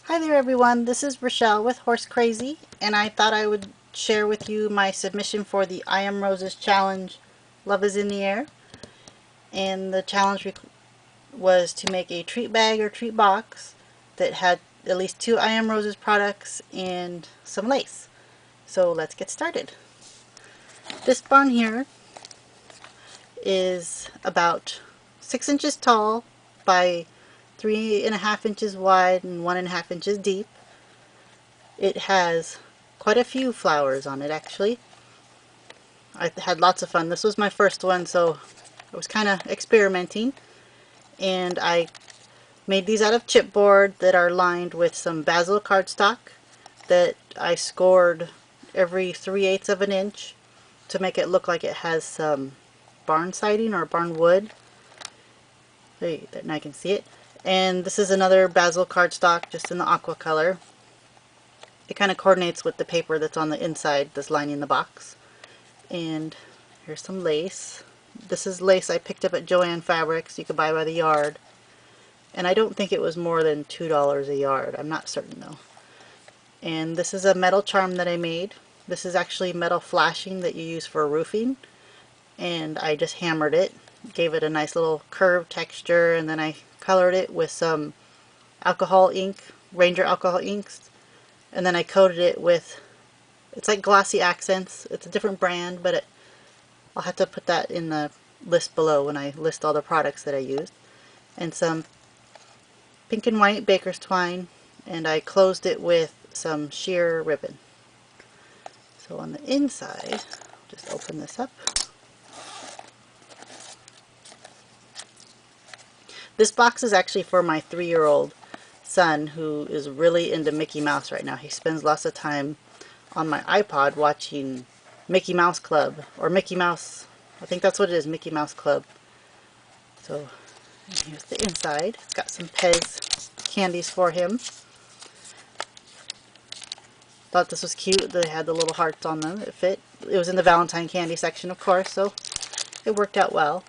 Hi there everyone, this is Rochelle with Horse Crazy, and I thought I would share with you my submission for the I Am Roses Challenge Love is in the Air. And the challenge was to make a treat bag or treat box that had at least 2 I Am Roses products and some lace. So let's get started. This barn here is about 6 inches tall by 3.5 inches wide and 1.5 inches deep. It has quite a few flowers on it actually. I had lots of fun. This was my first one, so I was kind of experimenting, and I made these out of chipboard that are lined with some Bazzill cardstock that I scored every 3/8 of an inch to make it look like it has some barn siding or barn wood. There, now I can see it. And this is another Bazzill cardstock just in the aqua color. It kind of coordinates with the paper that's on the inside that's lining the box. And here's some lace. This is lace I picked up at JoAnn Fabrics. You could buy by the yard. And I don't think it was more than $2 a yard. I'm not certain though. And this is a metal charm that I made. This is actually metal flashing that you use for roofing. And I just hammered it. Gave it a nice little curved texture, and then I colored it with some alcohol ink, Ranger alcohol inks. And then I coated it with, it's like glossy accents. It's a different brand, but I'll have to put that in the list below when I list all the products that I used. And some pink and white baker's twine, and I closed it with some sheer ribbon. So on the inside, just open this up. This box is actually for my 3-year-old son who is really into Mickey Mouse right now. He spends lots of time on my iPod watching Mickey Mouse Club, or Mickey Mouse, I think that's what it is, Mickey Mouse Club. So here's the inside. It's got some Pez candies for him. Thought this was cute. They had the little hearts on them. It fit. It was in the Valentine candy section, of course, so it worked out well.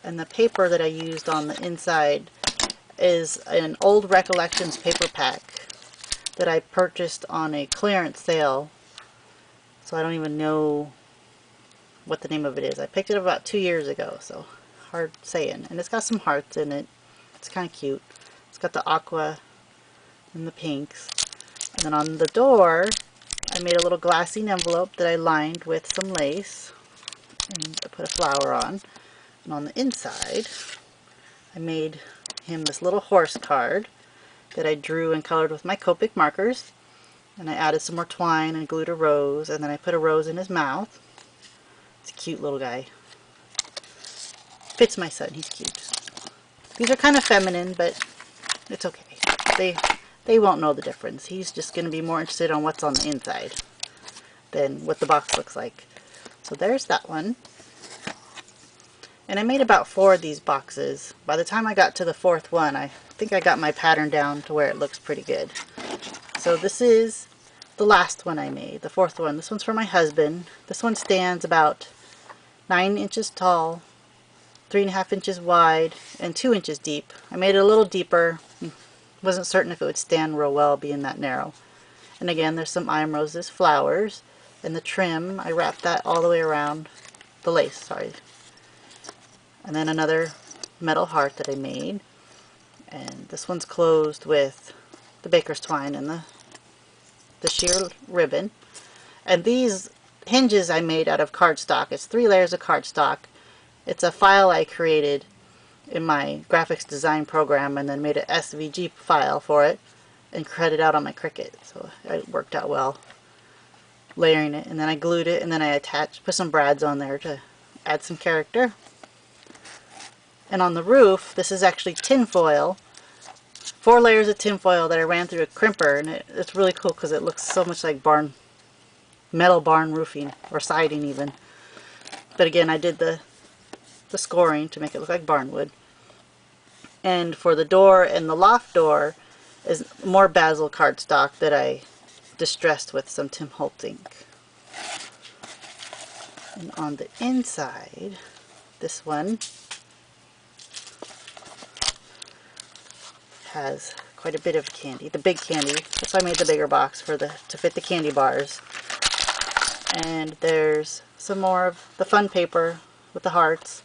And the paper that I used on the inside is an old Recollections paper pack that I purchased on a clearance sale. So I don't even know what the name of it is. I picked it up about 2 years ago, so hard saying. And it's got some hearts in it. It's kind of cute. It's got the aqua and the pinks. And then on the door, I made a little glassine envelope that I lined with some lace. And I put a flower on. And on the inside, I made him this little horse card that I drew and colored with my Copic markers. And I added some more twine and glued a rose, and then I put a rose in his mouth. It's a cute little guy. Fits my son, he's cute. These are kind of feminine, but it's okay. They won't know the difference. He's just going to be more interested on what's on the inside than what the box looks like. So there's that one. And I made about 4 of these boxes. By the time I got to the 4th one, I think I got my pattern down to where it looks pretty good. So this is the last one I made, the 4th one. This one's for my husband. This one stands about 9 inches tall, 3.5 inches wide, and 2 inches deep. I made it a little deeper. Wasn't certain if it would stand real well being that narrow. And again, there's some I Am Roses flowers. And the trim, I wrapped that all the way around the lace, sorry. And then another metal heart that I made. And this one's closed with the baker's twine and the sheer ribbon. And these hinges I made out of cardstock. It's 3 layers of cardstock. It's a file I created in my graphics design program and then made an SVG file for it and cut it out on my Cricut. So it worked out well layering it. And then I glued it, and then I put some brads on there to add some character. And on the roof, this is actually tin foil. 4 layers of tin foil that I ran through a crimper, and it's really cool because it looks so much like metal barn roofing, or siding even. But again, I did the scoring to make it look like barnwood. And for the door and the loft door is more Bazzill cardstock that I distressed with some Tim Holtz ink. And on the inside, this one has quite a bit of candy, the big candy. So I made the bigger box for to fit the candy bars. And there's some more of the fun paper with the hearts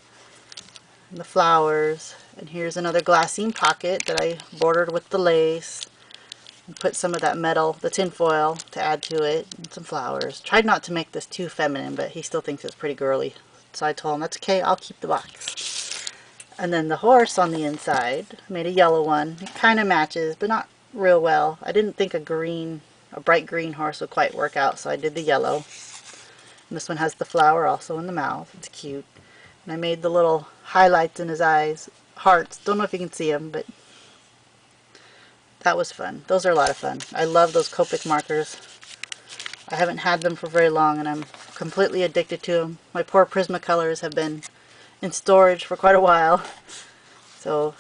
and the flowers. And here's another glassine pocket that I bordered with the lace. And put some of that metal, the tin foil, to add to it, and some flowers. Tried not to make this too feminine, but he still thinks it's pretty girly. So I told him, that's okay, I'll keep the box. And then the horse on the inside, made a yellow one. It kind of matches, but not real well. I didn't think a bright green horse would quite work out, so I did the yellow. And this one has the flower also in the mouth. It's cute. And I made the little highlights in his eyes, hearts. Don't know if you can see them, but that was fun. Those are a lot of fun. I love those Copic markers. I haven't had them for very long, and I'm completely addicted to them. My poor Prismacolors have been in storage for quite a while. So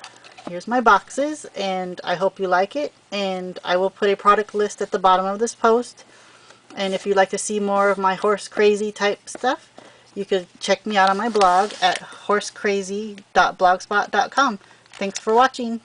here's my boxes, and I hope you like it. And I will put a product list at the bottom of this post. And if you'd like to see more of my horse crazy type stuff, you could check me out on my blog at horsecrazy.blogspot.com. Thanks for watching.